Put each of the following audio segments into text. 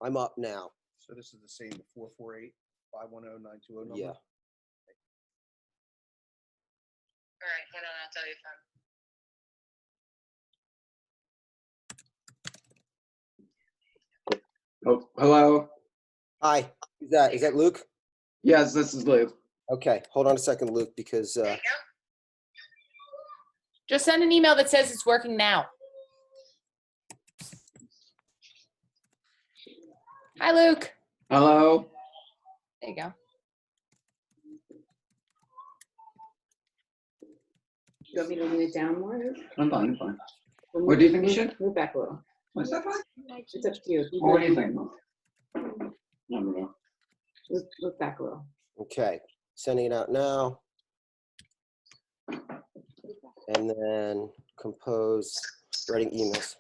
I'm up now. So this is the same, the 448-510-920 number? Yeah. All right, hold on, I'll tell you if Oh, hello. Hi. Who's that? Is that Luke? Yes, this is Luke. Okay. Hold on a second, Luke, because There you go. Just send an email that says it's working now. Hi, Luke. Hello. There you go. You want me to leave it down more? I'm fine. I'm fine. What do you think you should? Move back a little. What's that fine? It's up to you. What do you think? I don't know. Move back a little. okay. Sending it out now. And then compose writing emails.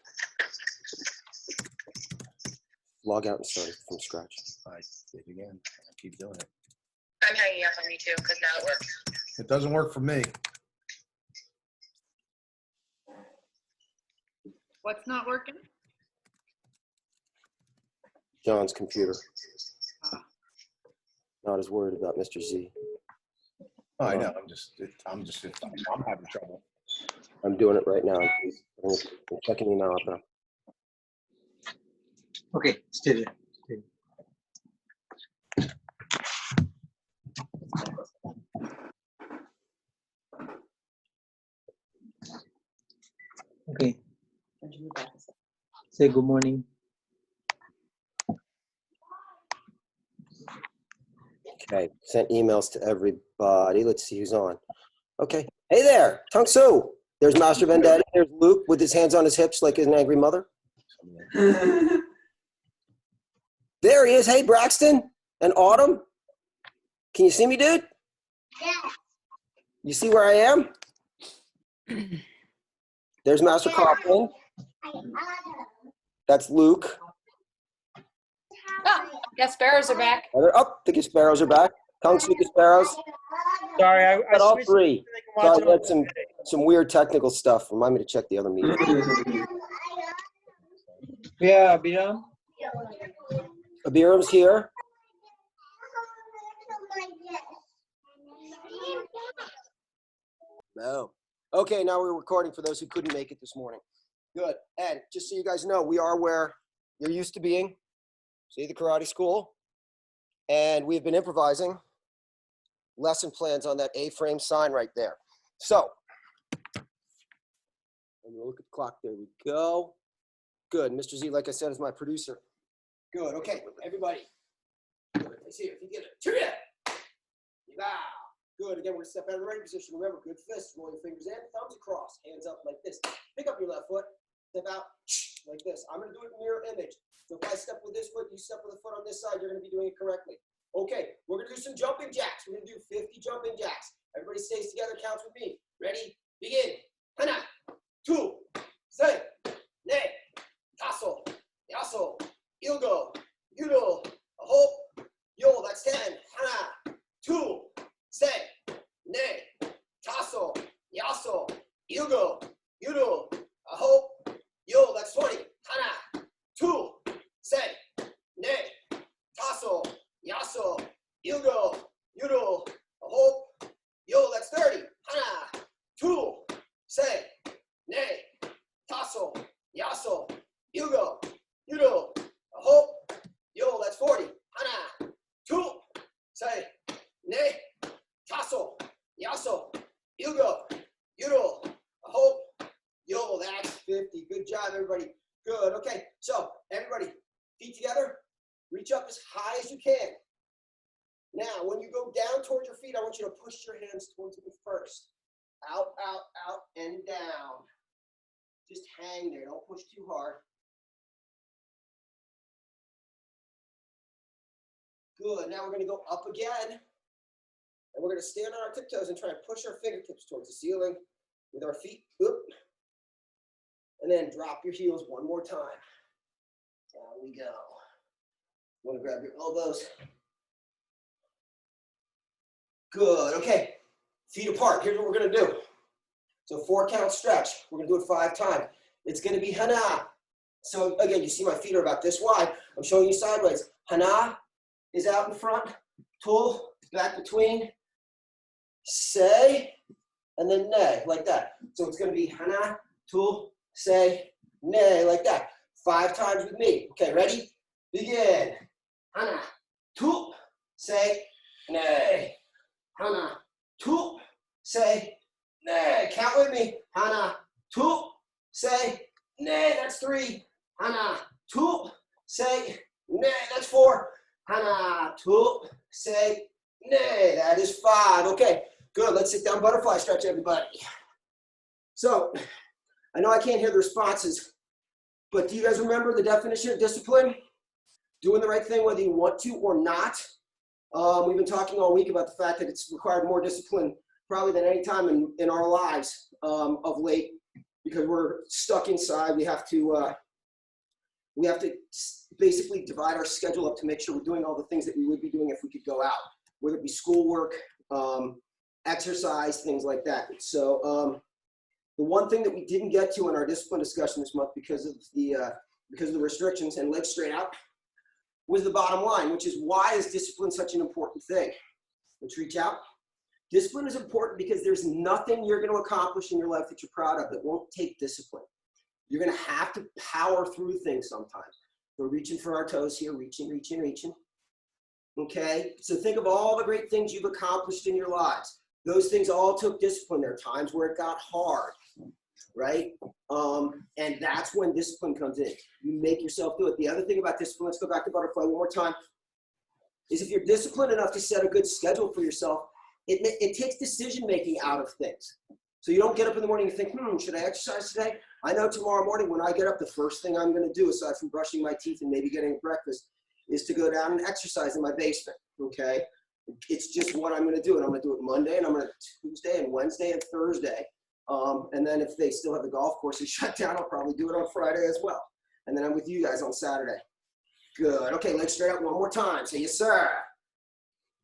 Log out and start it from scratch. I did again. I keep doing it. I'm hanging up on you too, because now it works. It doesn't work for me. What's not working? John's computer. Not as worried about Mr. Z. Oh, I know. I'm having trouble. I'm doing it right now. I'm checking email up now. Okay, stay there. Okay, Don't you move back a second. say good morning. Okay, sent emails to everybody. Let's see who's on. Okay. Hey there, Tung Su. There's Master Vendetta. There's Luke with his hands on his hips like an angry mother. There he is. Hey, Braxton and Autumn. Can you see me, dude? Yeah. You see where I am? There's Master Coughlin. That's Luke. Oh, Gasparos are back. Oh, the Gasparos are back. Tung Su Gasparos. Sorry, I Got all switched three. so they can watch Sorry, it we on had some weird technical stuff. Remind me to check the other meeting. Yeah, Biram. Abiram's here. No. Okay, now we're recording for those who couldn't make it this morning. Good. And just so you guys know, we are where you're used to being. See the karate school? And we've been improvising lesson plans on that A-frame sign right there. So, and we'll look at the clock. There we go. Good. Mr. Z, like I said, is my producer. Good. Okay, everybody. Good. Let's see if you get it. Cheerio. Wow. Good. Again, we're going to step out of the ready position. Remember, good fists. Roll your fingers in. Thumbs across. Hands up like this. Pick up your left foot. Step out like this. I'm going to do it mirror image. So if I step with this foot, you step with the foot on this side, you're going to be doing it correctly. Okay, we're going to do some jumping jacks. We're going to do 50 jumping jacks. Everybody stays together, counts with me. Ready? Begin. Hana, 2, 3, ne, tasso, yasso, ilgo, yudo, a hop, yo, that's 10. Hana, 2, 3, ne, tasso, yasso, ilgo, yudo, a hop, yo, that's 20. Hana, 2, 3, ne, tasso, yasso, ilgo, yudo, a hop, yo, that's 30. Hana, 2, 3, ne, tasso, yasso, ilgo, yudo, a hop, yo, that's 40. Hana, 2, 3, ne, tasso, yasso, ilgo, yudo, a hop, yo, that's 50. Good job, everybody. Good. Okay, so everybody, feet together. Reach up as high as you can. Now, when you go down towards your feet, I want you to push your hands towards me first. Out, out, out, and down. Just hang there. Don't push too hard. Good. Now we're going to go up again. And we're going to stand on our tiptoes and try and push our fingertips towards the ceiling with our feet. Oop. And then drop your heels one more time. Down we go. You want to grab your elbows. Good. Okay. Feet apart. Here's what we're going to do. So 4 count stretch. We're going to do it 5 times. It's going to be hana, So again, you see my feet are about this wide. I'm showing you sideways. Hana is out in front. Tul, back between. Say, and then ne, like that. So it's going to be hana, tul, say, ne, like that. 5 times with me. Okay, ready? Begin. Hana, tul, say, ne. Hana, tul, say, ne. Count with me. Hana, tul, say, ne. That's 3. Hana, tul, say, ne. That's 4. Hana, tul, say, ne. That is 5. Okay, good. Let's sit down. Butterfly stretch, everybody. So, I know I can't hear the responses, but do you guys remember the definition of discipline? Doing the right thing whether you want to or not. We've been talking all week about the fact that it's required more discipline probably than any time in our lives of late, because we're stuck inside. We have to basically divide our schedule up to make sure we're doing all the things that we would be doing if we could go out, whether it be schoolwork, exercise, things like that. So the one thing that we didn't get to in our discipline discussion this month because of the restrictions and legs straight out was the bottom line, which is, why is discipline such an important thing? Let's reach out. Discipline is important because there's nothing you're going to accomplish in your life that you're proud of that won't take discipline. You're going to have to power through things sometimes. We're reaching for our toes here, reaching. Okay, so think of all the great things you've accomplished in your lives. Those things all took discipline. There are times where it got hard, right? And that's when discipline comes in. You make yourself do it. The other thing about discipline, let's go back to butterfly one more time, is if you're disciplined enough to set a good schedule for yourself, it takes decision-making out of things. So you don't get up in the morning and think, should I exercise today? I know tomorrow morning when I get up, the first thing I'm going to do, aside from brushing my teeth and maybe getting breakfast, is to go down and exercise in my basement, okay? It's just what I'm going to do, and I'm going to do it Monday, and I'm going to Tuesday and Wednesday and Thursday. And then if they still have the golf courses shut down, I'll probably do it on Friday as well. And then I'm with you guys on Saturday. Good. Okay, legs straight out one more time. Say yes, sir.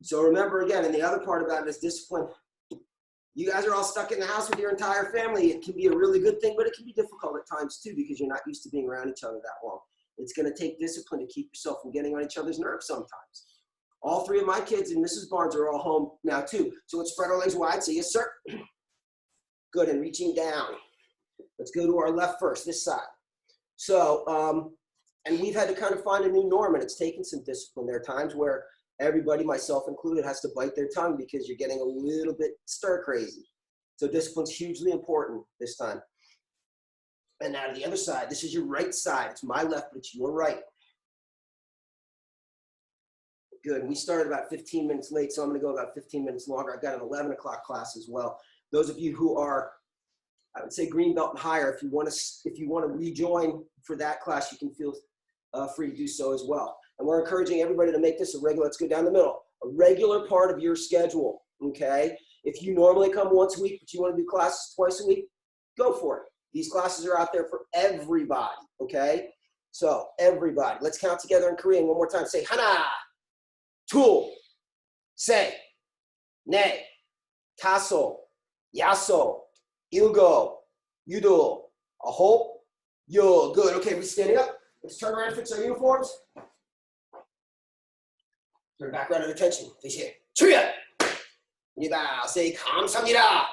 So remember again, and the other part about it is discipline. You guys are all stuck in the house with your entire family. It can be a really good thing, but it can be difficult at times too, because you're not used to being around each other that long. It's going to take discipline to keep yourself from getting on each other's nerves sometimes. All 3 of my kids and Mrs. Barnes are all home now too. So let's spread our legs wide. Say yes, sir. Good, and reaching down. Let's go to our left first, this side. So, and we've had to kind of find a new norm, and it's taken some discipline. There are times where everybody, myself included, has to bite their tongue because you're getting a little bit stir crazy. So discipline's hugely important this time. And now to the other side. This is your right side. It's my left, but it's your right. Good. We started about 15 minutes late, so I'm going to go about 15 minutes longer. I've got an 11 o'clock class as well. Those of you who are, I would say, green belt and higher, if you want to rejoin for that class, you can feel free to do so as well. And we're encouraging everybody to make this a regular, let's go down the middle, a regular part of your schedule, okay? If you normally come once a week, but you want to do classes twice a week, go for it. These classes are out there for everybody, okay? So, everybody. Let's count together in Korean one more time. Say, hana, tul, se, ne, taso, yaso, ilgo, yudol, ahop, yo. Good. Okay, we're standing up. Let's turn around and fix our uniforms. Turn back around at attention. Face here. Chuya. Say 감사합니다.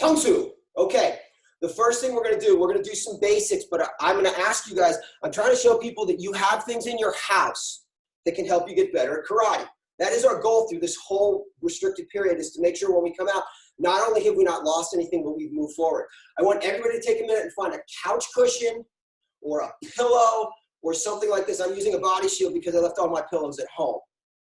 Tongsu. Okay. The first thing we're going to do some basics, but I'm going to ask you guys, I'm trying to show people that you have things in your house that can help you get better at karate. That is our goal through this whole restricted period, is to make sure when we come out, not only have we not lost anything, but we've moved forward. I want everybody to take a minute and find a couch cushion or a pillow or something like this. I'm using a body shield because I left all my pillows at home.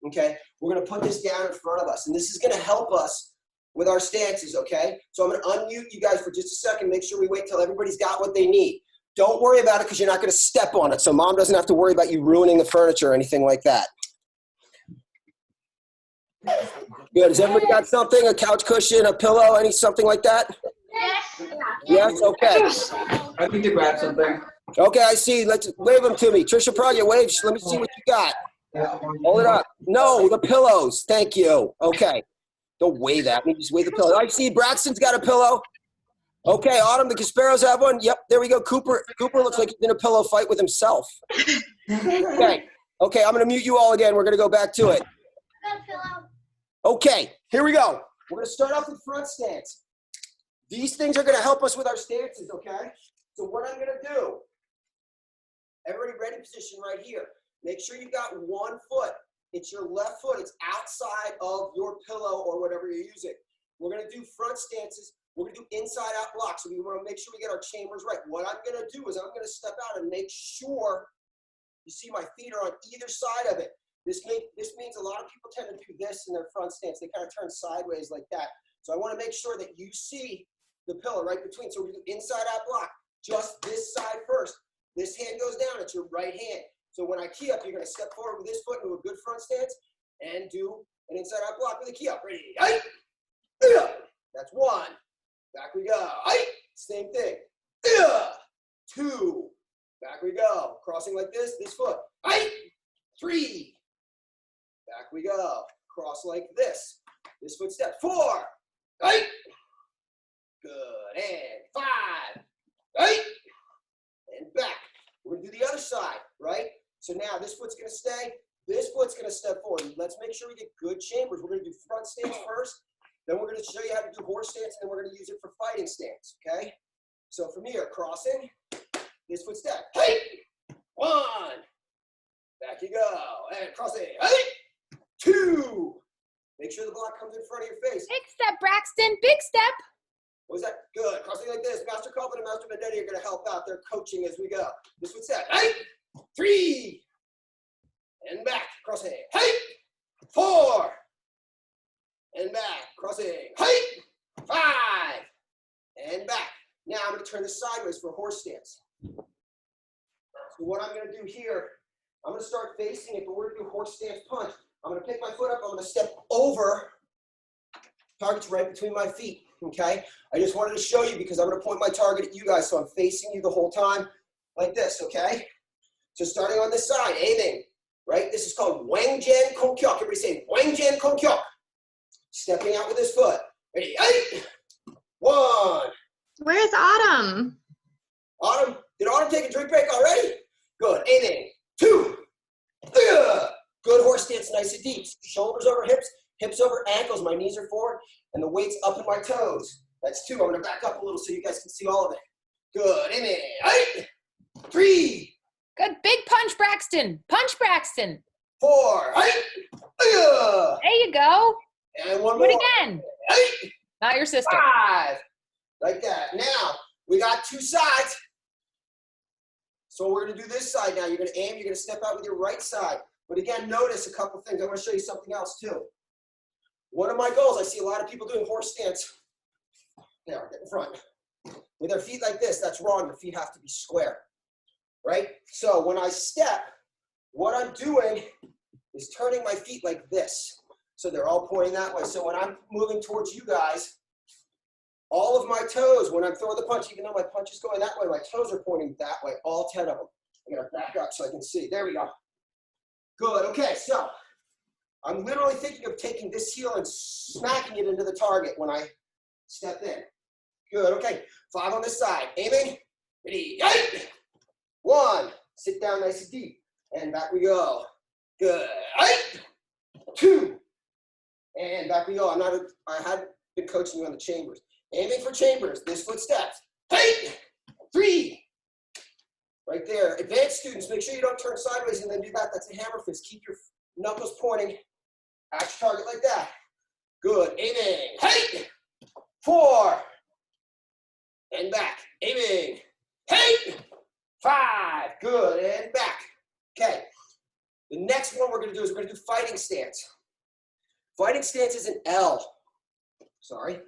Okay, we're going to put this down in front of us, and this is going to help us with our stances, okay? So I'm going to unmute you guys for just a second. Make sure we wait till everybody's got what they need. Don't worry about it because you're not going to step on it, so mom doesn't have to worry about you ruining the furniture or anything like that. Good. Has everybody got something? A couch cushion, a pillow, something like that? Yes? Okay. I need to grab something. Okay, I see. Let's wave them to me. Trisha Pragia, wave. Let me see what you got. Hold it up. No, the pillows. Thank you. Okay. Don't wave at me. Just wave the pillow. I see Braxton's got a pillow. Okay, Autumn, the Casperos have one. Yep, there we go. Cooper looks like he's in a pillow fight with himself. Okay, I'm gonna mute you all again. We're gonna go back to it. Okay, here we go. We're gonna start off with front stance. These things are gonna help us with our stances, okay? So what I'm gonna do, everybody ready position right here. Make sure you've got one foot. It's your left foot. It's outside of your pillow or whatever you're using. We're gonna do front stances. We're gonna do inside out blocks. So we wanna make sure we get our chambers right. What I'm gonna do is I'm gonna step out and make sure you see my feet are on either side of it. This means a lot of people tend to do this in their front stance. They kind of turn sideways like that. So I wanna make sure that you see the pillow right between. So we're gonna do inside out block, just this side first. This hand goes down, it's your right hand. So when I key up, you're gonna step forward with this foot into a good front stance and do an inside out block with a key up. Ready? That's one. Back we go. Same thing. 2. Back we go. Crossing like this foot. 3. Back we go. Cross like this. This foot step. 4. Good. And 5. And back. We're gonna do the other side, right? So now this foot's gonna stay. This foot's gonna step forward. Let's make sure we get good chambers. We're gonna do front stance first. Then we're gonna show you how to do horse stance, and then we're gonna use it for fighting stance, okay? So from here, crossing, this foot step. 1. Back you go. And crossing. 2. Make sure the block comes in front of your face. Big step, Braxton. Big step. What was that? Good. Crossing like this. Master Calvin and Master Vendetti are gonna help out. They're coaching as we go. This foot step. 3. And back. Crossing. 4. And back, crossing, 5, and back. Now I'm gonna turn this sideways for a horse stance. So what I'm gonna do here, I'm gonna start facing it, but we're gonna do horse stance punch. I'm gonna pick my foot up, I'm gonna step over, target's right between my feet, okay? I just wanted to show you because I'm gonna point my target at you guys, so I'm facing you the whole time, like this, okay? So starting on this side, aiming, right? This is called Wang Jian Kong Kyok. Everybody say Wang Jian Kong Kyok. Stepping out with his foot. Ready? 1. Where's Autumn? Autumn, did Autumn take a drink break already? Good. Aiming. 2. Good horse stance, nice and deep. Shoulders over hips, hips over ankles. My knees are forward, and the weight's up in my toes. That's 2. I'm gonna back up a little so you guys can see all of it. Good. Aiming. 3. Good. Big punch, Braxton. Punch, Braxton. 4. There you go. And one Do more. it again. Not your sister. 5. Like that. Now, we got 2 sides. So we're gonna do this side now. You're gonna aim, you're gonna step out with your right side. But again, notice a couple things. I wanna show you something else too. One of my goals, I see a lot of people doing horse stance. There, get in front. With their feet like this, that's wrong. Your feet have to be square, right? So when I step, what I'm doing is turning my feet like this. So they're all pointing that way. So when I'm moving towards you guys, all of my toes, when I'm throwing the punch, even though my punch is going that way, my toes are pointing that way, all 10 of them. I'm gonna back up so I can see. There we go. Good, okay, so I'm literally thinking of taking this heel and smacking it into the target when I step in. Good, okay. 5 on this side, aiming, ready, 1, sit down nice and deep, and back we go. Good, 2, and back we go. I had been coaching you on the chambers. Aiming for chambers, this foot steps. 3, right there. Advanced students, make sure you don't turn sideways and then do that. That's a hammer fist. Keep your knuckles pointing at your target like that. Good, aiming. 4, and back, aiming. 5, good, and back. Okay, the next one we're gonna do is we're gonna do fighting stance. Fighting stance is an L. Sorry.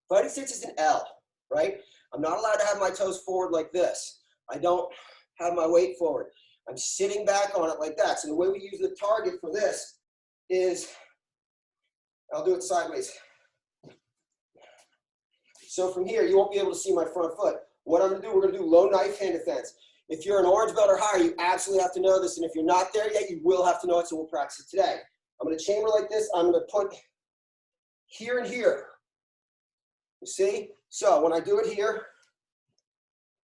Fighting stance is an L, right? I'm not allowed to have my toes forward like this. I don't have my weight forward. I'm sitting back on it like that. So the way we use the target for this is, I'll do it sideways. So from here, you won't be able to see my front foot. What I'm gonna do, we're gonna do low knife hand defense. If you're an orange belt or higher, you absolutely have to know this. And if you're not there yet, you will have to know it, so we'll practice it today. I'm gonna chamber like this. I'm gonna put here and here. You see? So when I do it here,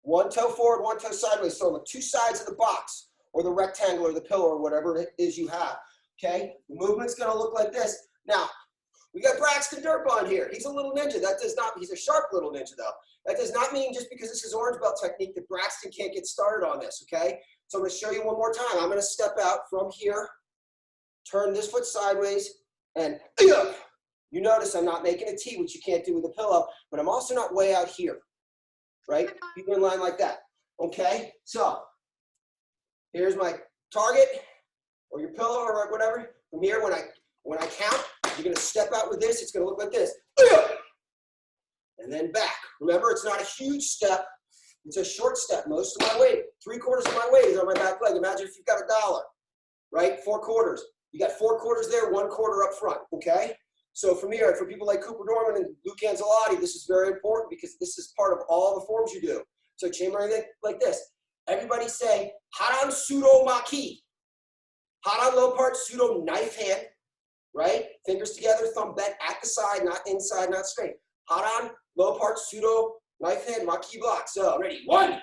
one toe forward, one toe sideways. So on the two sides of the box or the rectangle or the pillow or whatever it is you have, okay? The movement's gonna look like this. Now, we got Braxton Durban here. He's a little ninja. That does not, he's a sharp little ninja though. That does not mean just because this is orange belt technique that Braxton can't get started on this, okay? So I'm gonna show you one more time. I'm gonna step out from here, turn this foot sideways, and you notice I'm not making a T, which you can't do with a pillow, but I'm also not way out here, right? Keep in line like that, okay? So here's my target or your pillow or whatever. From here, when I count, you're gonna step out with this. It's gonna look like this. And then back. Remember, it's not a huge step. It's a short step. Most of my weight, 3/4 of my weight is on my back leg. Imagine if you've got $1, right? 4/4. You got 4/4 there, 1/4 up front, okay? So from here, for people like Cooper Dorman and Luke Ancelotti, this is very important because this is part of all the forms you do. So chambering like this. Everybody say, Haran Sudo Maki. Haran low part, Sudo knife hand, right? Fingers together, thumb bent at the side, not inside, not straight. Haran, low part, Sudo, knife hand, Maki block. So ready, 1,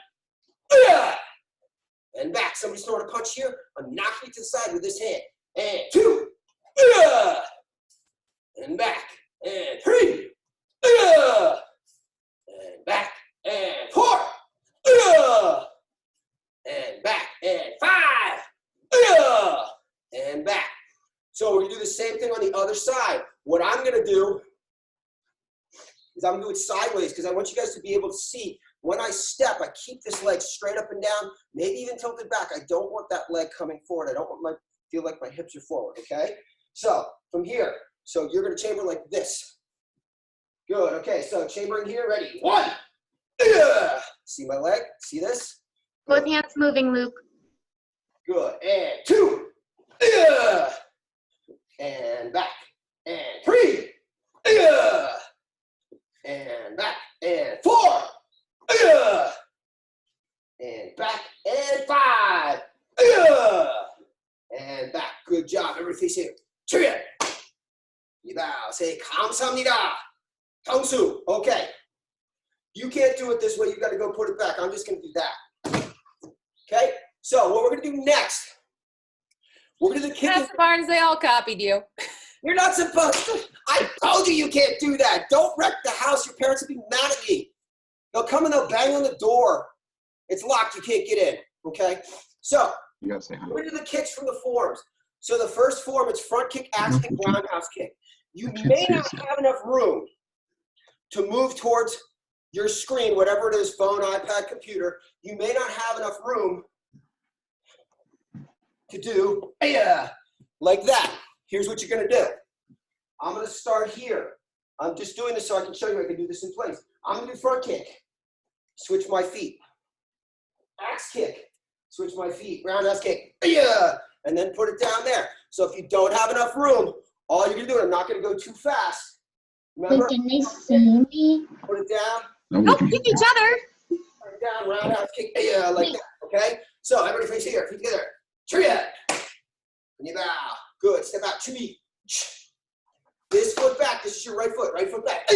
and back. Somebody's throwing a punch here. I'm knocking it to the side with this hand. And 2, and back, and 3, and back, and 4, and back, and 5, and back. So we're gonna do the same thing on the other side. What I'm gonna do is I'm gonna do it sideways because I want you guys to be able to see when I step, I keep this leg straight up and down, maybe even tilted back. I don't want that leg coming forward. I don't want feel like my hips are forward, okay? So from here, so you're gonna chamber like this. Good, okay, so chambering here, ready, 1, see my leg, see this? Both hands moving, Luke. Good, and 2, and back, and 3, and back, and 4, and back, and 5, and back. Good job. Everybody face here. Cheerio. Say 감사합니다. Tongsu. Okay. You can't do it this way. You got to go put it back. I'm just going to do that. Okay. So what we're going to do next? We're going to do the kicking. Yes, Barnes, they all copied you. You're not supposed to. I told you can't do that. Don't wreck the house. Your parents will be mad at me. They'll come and they'll bang on the door. It's locked. You can't get in. Okay. So You gotta say hi. we're going to do the kicks from the forms. So the first form, it's front kick, axe kick, roundhouse kick. You may not have enough room to move towards your screen, whatever it is, phone, iPad, computer. You may not have enough room to do like that. Here's what you're going to do. I'm going to start here. I'm just doing this so I can show you I can do this in place. I'm going to do front kick. Switch my feet. Axe kick. Switch my feet. Roundhouse kick. And then put it down there. So if you don't have enough room, all you're going to do, and I'm not going to go too fast. Remember? Can they see me? Put it down. No, we Don't can kick hear each you. other. Put it down. Roundhouse kick. Like that. Okay? So everybody face here. Feet together. Cheerio. And you bow. Good. Step out. Chewy. This foot back. This is your right foot. Right foot back.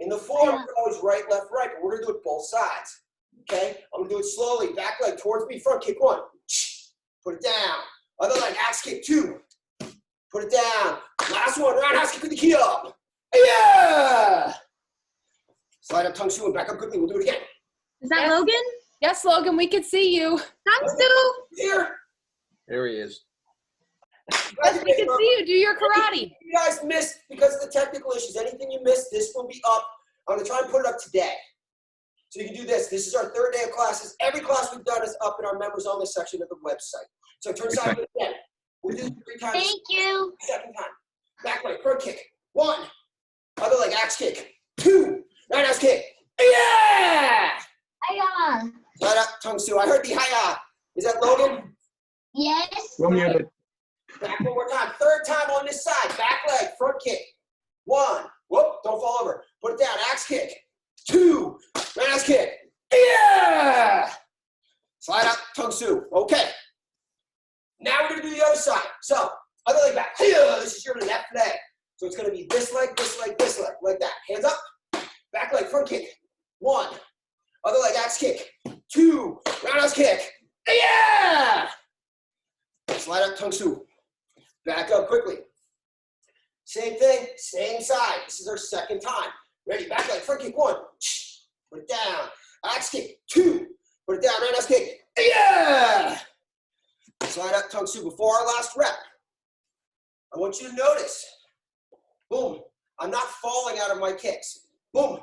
In the form, it's always right, left, right. But we're going to do it both sides. Okay? I'm going to do it slowly. Back leg towards me. Front kick. 1. Put it down. Other leg. Axe kick. 2. Put it down. Last one. Roundhouse kick with the key up. Slide up, tongue shoe, and back up quickly. We'll do it again. Is that Yes. Logan? Yes, Logan, we could see you. Tangsu. Here. There he is. Yes, we could see you. Do your karate. You guys missed because of the technical issues. Anything you missed, this will be up. I'm going to try and put it up today. So you can do this. This is our third day of classes. Every class we've done is up in our members only section of the website. So turn sideways again. We'll do it 3 times. Thank you. Second time. Back leg, front kick. 1. Other leg, axe kick. 2. Roundhouse kick. Yeah! Hiya. Slide up, tongue Sue. I heard the hiya. Is that Logan? Yes. We'll mute it. Back one more time. Third time on this side. Back leg, front kick. 1. Whoop, don't fall over. Put it down. Axe kick. 2. Roundhouse kick. Yeah! Slide up, tongue Sue. Okay. Now we're going to do the other side. So, other leg back. This is your left leg. So it's going to be this leg, this leg, this leg. Like that. Hands up. Back leg front kick. 1. Other leg axe kick. 2. Roundhouse kick. Yeah! Slide up tung su. Back up quickly. Same thing, same side. This is our second time. Ready, back leg, front kick, 1. Put it down. Axe kick, 2. Put it down, roundhouse kick. Yeah! Slide up tung su before our last rep. I want you to notice, boom, I'm not falling out of my kicks. Boom,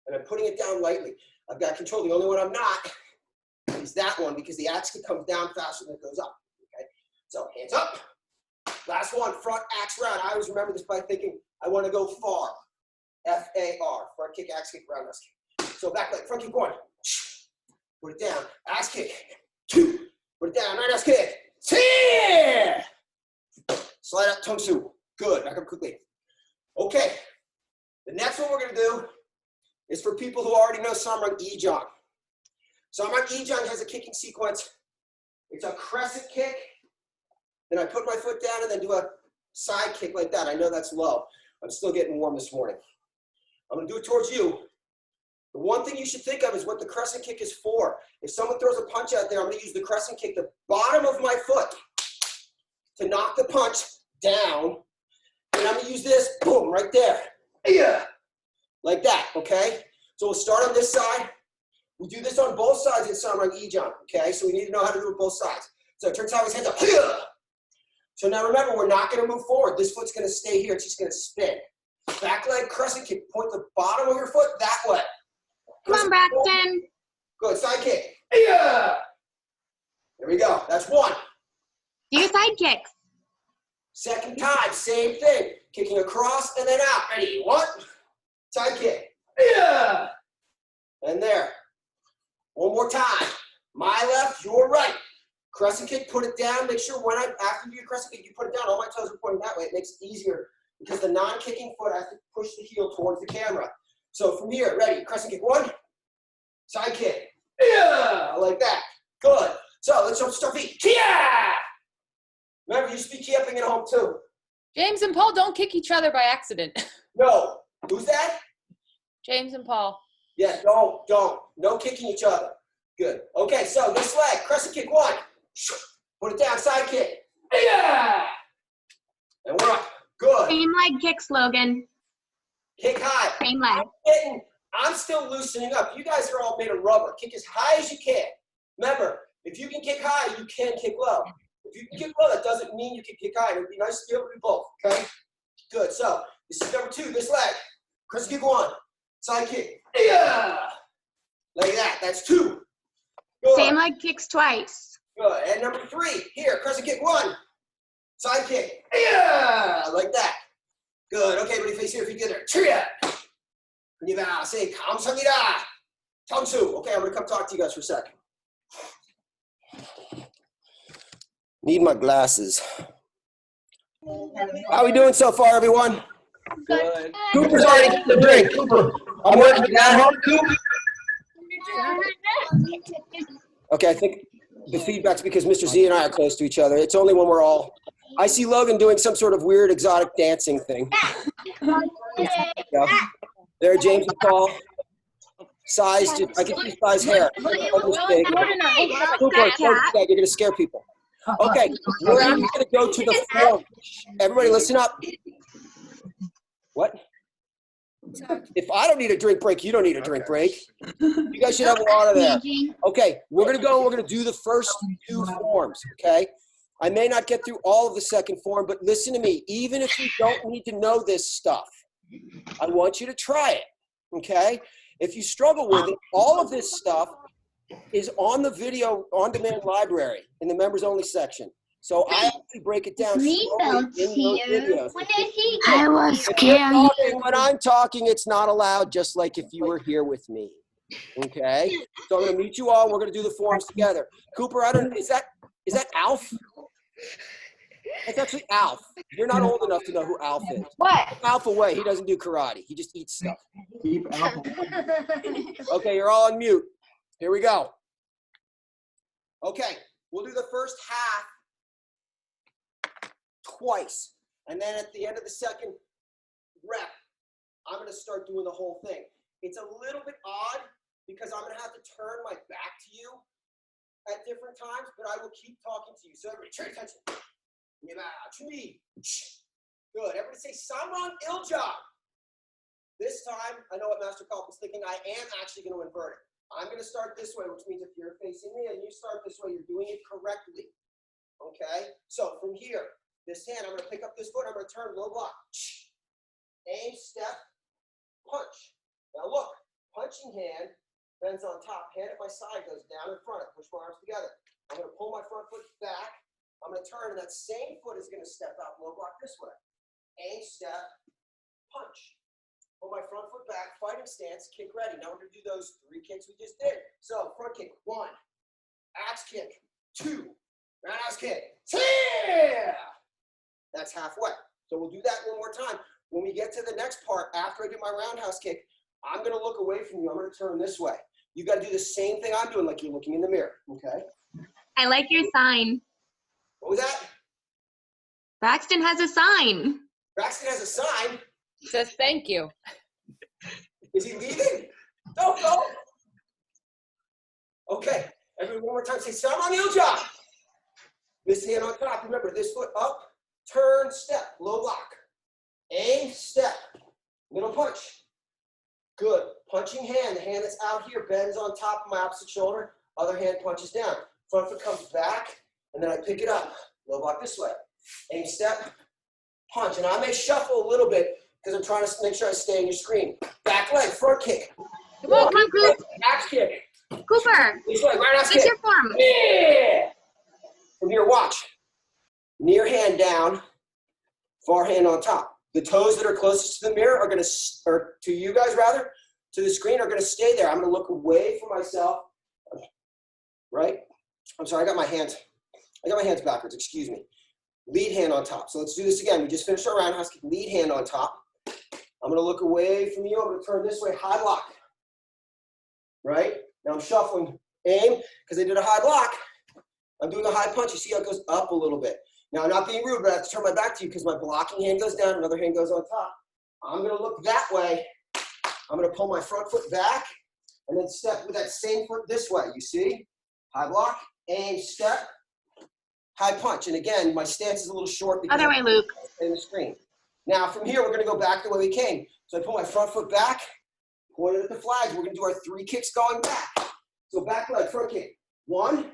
and I'm putting it down lightly. I've got control. The only one I'm not is that one because the axe kick comes down faster than it goes up. Okay, so hands up. Last one, front axe round. I always remember this by thinking I want to go far. F-A-R, front kick, axe kick, roundhouse kick. So back leg, front kick, 1. Put it down, axe kick, 2. Put it down, roundhouse kick. Yeah! Slide up tung su. Good, back up quickly. Okay, the next one we're gonna do is for people who already know Samrang Ijong. Samrang Ijong has a kicking sequence. It's a crescent kick, then I put my foot down and then do a side kick like that. I know that's low. I'm still getting warm this morning. I'm gonna do it towards you. The one thing you should think of is what the crescent kick is for. If someone throws a punch out there, I'm gonna use the crescent kick, the bottom of my foot, to knock the punch down. And I'm gonna use this, boom, right there. Yeah. Like that, okay? So we'll start on this side. We do this on both sides in Samrang Ijong, okay? So we need to know how to do it both sides. So turn sideways, hands up. So now remember, we're not gonna move forward. This foot's gonna stay here, it's just gonna spin. Back leg crescent kick, point the bottom of your foot that way. Come on, Braxton. Good, side kick. Yeah. There we go, that's 1. Do your side kicks. Second time, same thing. Kicking across and then out. Ready, 1. Side kick. Yeah. And there. One more time. My left, your right. Crescent kick, put it down. Make sure after you do your crescent kick, you put it down. All my toes are pointing that way. It makes it easier because the non-kicking foot has to push the heel towards the camera. So from here, ready, crescent kick, 1. Side kick. Yeah. Like that. Good. So let's jump to our feet. Yeah. Remember, you should be key-upping at home too. James and Paul don't kick each other by accident. No. Who's that? James and Paul. Yeah, don't. No kicking each other. Good. Okay, so this leg, crescent kick, 1. Put it down, side kick. Yeah! And we're up. Good. Same leg kicks, Logan. Kick high. Same leg. I'm still loosening up. You guys are all made of rubber. Kick as high as you can. Remember, if you can kick high, you can kick low. If you can kick low, that doesn't mean you can kick high. It would be nice to be able to do both, okay? Good, so this is number 2, this leg. Crescent kick, 1. Side kick. Yeah! Like that, that's 2. Good. Same leg kicks twice. Good, and number 3, here, crescent kick, 1. Side kick. Yeah! Like that. Good, okay, everybody face here if you get there. Cheerio! Konnichiwa, say 감사합니다. tung-su. Okay, I'm gonna come talk to you guys for a second. Need my glasses. How are we doing so far, everyone? Good. Cooper's already getting the drink. Cooper, I'm working down home, Cooper. Okay, I think the feedback's because Mr. Z and I are close to each other. It's only when we're all. I see Logan doing some sort of weird exotic dancing thing. Yeah. There, James and Paul. Size, I can see size hair. No mistake. Cooper, you're gonna scare people. Okay, we're actually gonna go to the form. Everybody listen up. What? If I don't need a drink break, you don't need a drink break. You guys should have water there. Okay, we're gonna do the first 2 forms, okay? I may not get through all of the second form, but listen to me. Even if you don't need to know this stuff, I want you to try it, okay? If you struggle with it, all of this stuff is on the video on-demand library in the members-only section. So I actually break it down slowly in those videos. I was If you're scared. talking when I'm talking, it's not allowed, just like if you were here with me. Okay? So I'm gonna meet you all. We're gonna do the forms together. Cooper, is that Alf? That's actually Alf. You're not old enough to know who Alf is. What? Alf away. He doesn't do karate. He just eats stuff. Keep Alpha. Okay, you're all on mute. Here we go. Okay, we'll do the first half twice. And then at the end of the second rep, I'm gonna start doing the whole thing. It's a little bit odd because I'm gonna have to turn my back to you at different times, but I will keep talking to you. So everybody, turn your attention. To me. Good. Everybody say Samran Iljam. This time, I know what Master Kalp is thinking. I am actually going to invert it. I'm going to start this way, which means if you're facing me and you start this way, you're doing it correctly. Okay? So from here, this hand, I'm going to pick up this foot. I'm going to turn low block. Aim, step, punch. Now look, punching hand bends on top. Hand at my side goes down in front. I push my arms together. I'm going to pull my front foot back. I'm going to turn, and that same foot is going to step out low block this way. Aim, step, punch. Pull my front foot back, fighting stance, kick ready. Now we're going to do those 3 kicks we just did. So front kick, 1. Axe kick, 2. Roundhouse kick, 10. That's halfway. So we'll do that one more time. When we get to the next part, after I do my roundhouse kick, I'm going to look away from you. I'm going to turn this way. You got to do the same thing I'm doing, like you're looking in the mirror, okay? I like your sign. What was that? Braxton has a sign. Braxton has a sign. Says thank you. Is he leaving? Don't go. Okay, everyone one more time. Say, Samran Iljam. This hand on top. Remember, this foot up, turn, step, low block. Aim, step, middle punch. Good. Punching hand. The hand that's out here bends on top of my opposite shoulder. Other hand punches down. Front foot comes back, and then I pick it up. Low block this way. Aim, step, punch. And I may shuffle a little bit because I'm trying to make sure I stay on your screen. Back leg, front kick. Come on, Come on, Coop. Axe kick. Cooper, This way, right axe fix kick. your form. Yeah. From here, watch. Near hand down, far hand on top. The toes that are closest to the mirror are going to, or to you guys rather, to the screen are going to stay there. I'm going to look away from myself. Right? I'm sorry, I got my hands backwards, excuse me. Lead hand on top. So let's do this again. We just finished our roundhouse kick. Lead hand on top. I'm going to look away from you. I'm going to turn this way, high block. Right? Now I'm shuffling. Aim, because I did a high block. I'm doing a high punch. You see how it goes up a little bit. Now I'm not being rude, but I have to turn my back to you because my blocking hand goes down, another hand goes on top. I'm going to look that way. I'm going to pull my front foot back and then step with that same foot this way. You see? High block, aim, step, high punch. And again, my stance is a little short because Other way, Luke. in the screen. Now from here, we're going to go back the way we came. So I pull my front foot back, pointed at the flags. We're going to do our 3 kicks going back. So back leg, front kick. 1,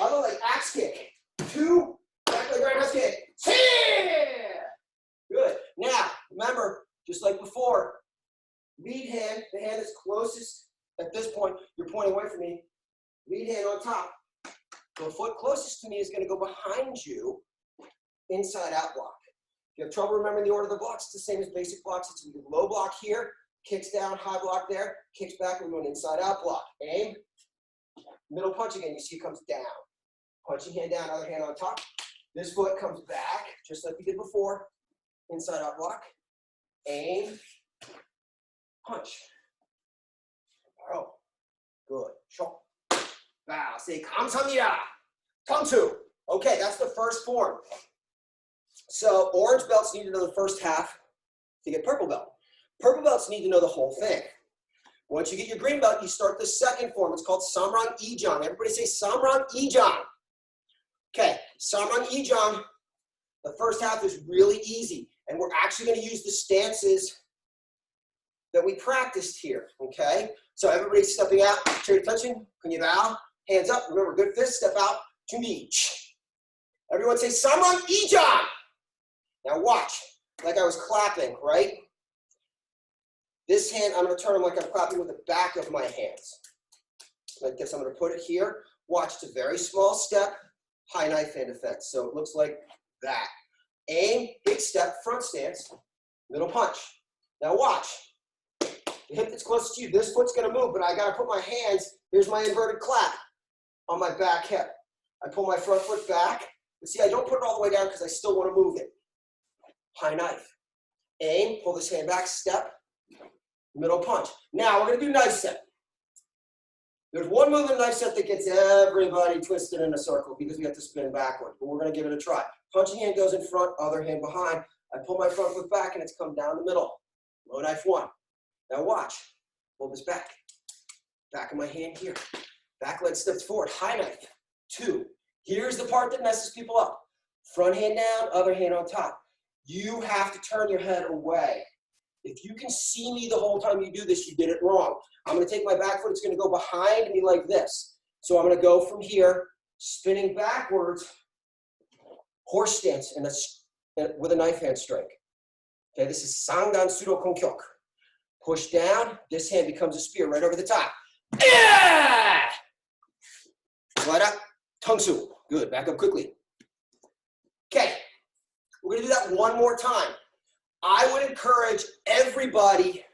other leg, axe kick. 2, back leg, roundhouse kick. 10. Good. Now, remember, just like before, lead hand, the hand that's closest at this point, you're pointing away from me. Lead hand on top. The foot closest to me is going to go behind you, inside out block. If you have trouble remembering the order of the blocks, it's the same as basic blocks. It's a low block here, kicks down, high block there, kicks back, we're going inside out block. Aim, middle punch again, you see it comes down. Punching hand down, other hand on top. This foot comes back, just like we did before. Inside out block. Aim, punch. Oh, good. Shot. Bow. Say 감사합니다. Kamsu. Okay, that's the first form. So orange belts need to know the first half to get purple belt. Purple belts need to know the whole thing. Once you get your green belt, you start the second form. It's called Samran Iljam. Everybody say Samran Iljam. Okay, Samran Iljam. The first half is really easy, and we're actually going to use the stances that we practiced here. Okay, so everybody's stepping out, turn touching. Can you bow? Hands up. Remember, good fist. Step out to me. Everyone say Samran Iljam. Now watch, like I was clapping, right? This hand, I'm going to turn them like I'm clapping with the back of my hands. Like this, I'm going to put it here. Watch, it's a very small step, high knife hand defense. So it looks like that. Aim, big step, front stance, middle punch. Now watch. The hip that's closest to you, this foot's going to move, but I got to put my hands, here's my inverted clap on my back hip. I pull my front foot back. But see, I don't put it all the way down because I still want to move it. High knife. Aim, pull this hand back, step, middle punch. Now we're going to do knife set. There's one move in knife set that gets everybody twisted in a circle because we have to spin backward, but we're going to give it a try. Punching hand goes in front, other hand behind. I pull my front foot back and it's come down the middle. Low knife 1. Now watch. Hold this back. Back of my hand here. Back leg steps forward. High knife. 2. Here's the part that messes people up. Front hand down, other hand on top. You have to turn your head away. If you can see me the whole time you do this, you did it wrong. I'm going to take my back foot. It's going to go behind me like this. So I'm going to go from here, spinning backwards, horse stance with a knife hand strike. Okay, this is Sangan Sudo Konkyok. Push down. This hand becomes a spear right over the top. Yeah! Slide up. Tungsu. Good. Back up quickly. Okay. We're going to do that one more time. I would encourage everybody,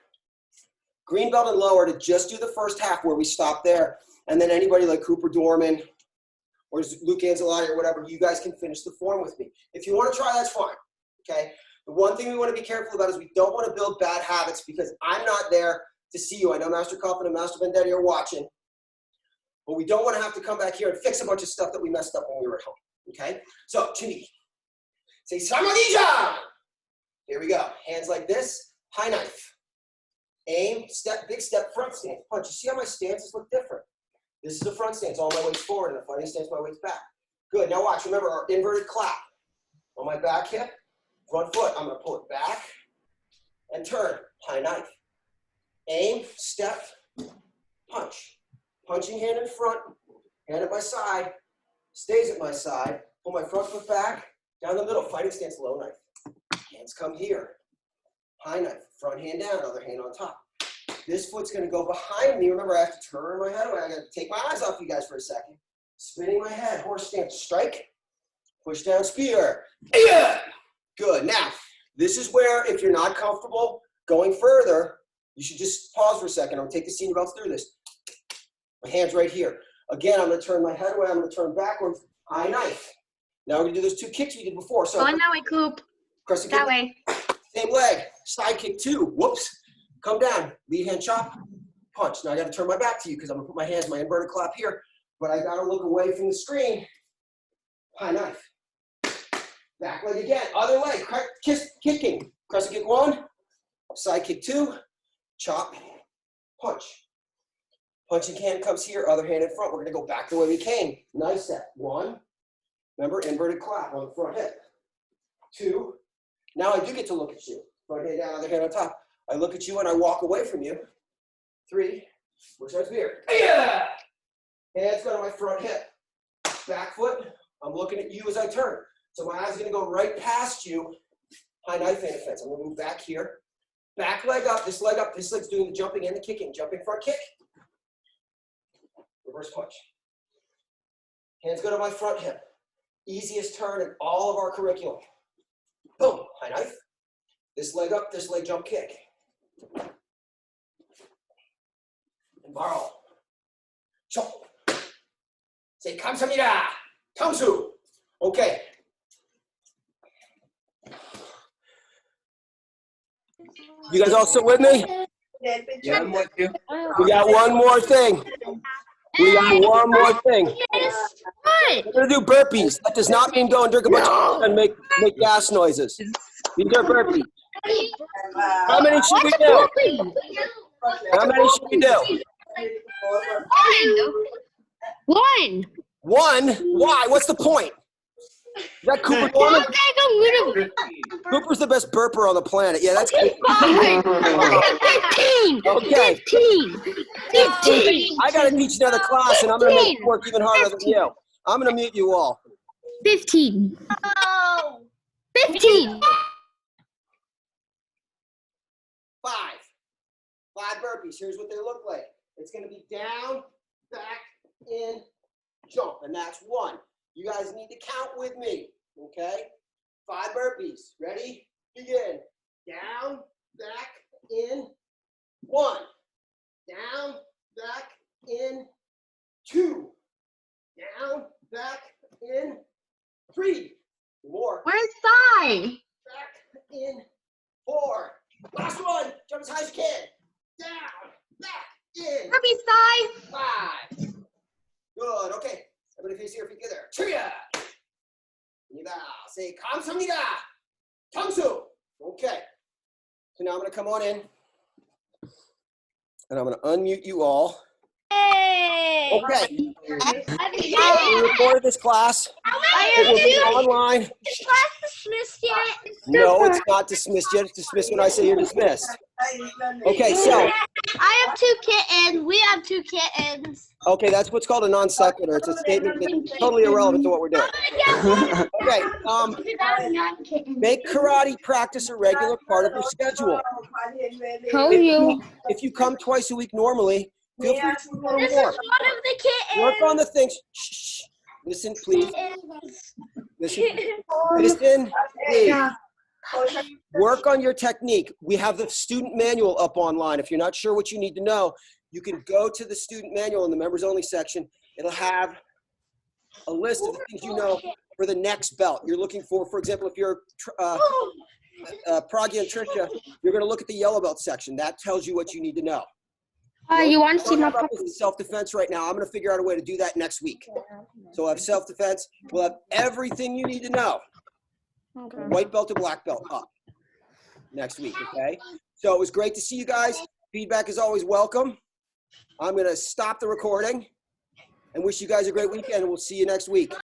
green belt and lower, to just do the first half where we stop there. And then anybody like Cooper Dorman or Luke Anzalotti or whatever, you guys can finish the form with me. If you want to try, that's fine. Okay? The one thing we want to be careful about is we don't want to build bad habits because I'm not there to see you. I know Master Kaufman and Master Vendetti are watching. But we don't want to have to come back here and fix a bunch of stuff that we messed up when we were at home. Okay? So, Chini. Say Samadija! Here we go. Hands like this. High knife. Aim, step, big step, front stance. Punch. You see how my stances look different? This is a front stance. All my weight's forward, and the fighting stance, my weight's back. Good. Now watch. Remember our inverted clap. On my back hip, front foot. I'm going to pull it back and turn. High knife. Aim, step, punch. Punching hand in front, hand at my side, stays at my side. Pull my front foot back, down the middle, fighting stance, low knife. Hands come here. High knife, front hand down, other hand on top. This foot's going to go behind me. Remember, I have to turn my head away. I got to take my eyes off you guys for a second. Spinning my head, horse stance, strike, push down, spear. Yeah! Good. Now, this is where, if you're not comfortable going further, you should just pause for a second. I'm going to take the senior belts through this. My hand's right here. Again, I'm going to turn my head away. I'm going to turn backwards. High knife. Now we're going to do those 2 kicks we did before. So Going that way, Coop. crescent That kick, way. same leg. Side kick 2. Whoops. Come down. Lead hand chop. Punch. Now I got to turn my back to you because I'm going to put my hands, my inverted clap here. But I got to look away from the screen. High knife. Back leg again. Other leg. Kicking. Crescent kick 1. Side kick 2. Chop. Punch. Punching hand comes here, other hand in front. We're going to go back the way we came. Nice set. 1. Remember, inverted clap on the front hip. 2. Now I do get to look at you. Front hand down, other hand on top. I look at you and I walk away from you. 3. Push on spear. Yeah! Hands go to my front hip. Back foot. I'm looking at you as I turn. So my eyes are going to go right past you. High knife hand defense. I'm going to move back here. Back leg up. This leg's doing the jumping and the kicking. Jumping front kick. Reverse punch. Hands go to my front hip. Easiest turn in all of our curriculum. Boom, high knife. This leg up, this leg jump kick. And borrow. Chop. Say kamsamida. Tangsu. Okay. You guys all sit with me? Yeah, I'm with you. We got one more thing. We got one more thing. What? We're gonna do burpees. That does not mean go and drink a bunch of and make gas noises. These are burpees. How many should we do? How many should we do? One. One? Why? What's the point? Is that Cooper Dorman? Cooper's the best burper on the planet. Yeah, that's good. 15. Okay. 15. I gotta teach another class, and I'm gonna make it work even harder than you. I'm gonna mute you all. 15. 15. 5 burpees. Here's what they look like. It's gonna be down, back, in, jump, and that's 1. You guys need to count with me, okay? 5 burpees. Ready? Begin. Down, back, in, 1. Down, back, in, 2. Down, back, in, 3. More. Where's Sai? Back, in, 4. Last one. Jump as high as you can. Down, back, in. Happy Sai. 5. Good. Okay. Everybody face here, feet together. Cheeria. Say kamsamnida. Tangsu. Okay. So now I'm going to come on in. And I'm going to unmute you all. Hey. Okay. I We recorded this class. It will be online. dismissed yet. No, it's not dismissed yet. It's dismissed when I say you're dismissed. Okay, so, I have 2 kittens. We have 2 kittens. okay, that's what's called a non sequitur. It's a statement that's totally irrelevant to what we're doing. Okay, make karate practice a regular part of your schedule. How are you? If you come twice a week normally, feel free to do a This is little one more. of the kittens. Work on the things. Shh, shh. Listen, please. Listen, listen, please. Work on your technique. We have the student manual up online. If you're not sure what you need to know, you can go to the student manual in the members only section. It'll have a list of the things you know for the next belt. You're looking for example, if you're Pragya and Trisha, you're going to look at the yellow belt section. That tells you what you need to know. You want to see my puppy? Self-defense right now. I'm going to figure out a way to do that next week. So we'll have self-defense. We'll have everything you need to know. From white belt to black belt up next week, okay? So it was great to see you guys. Feedback is always welcome. I'm going to stop the recording and wish you guys a great weekend, and we'll see you next week.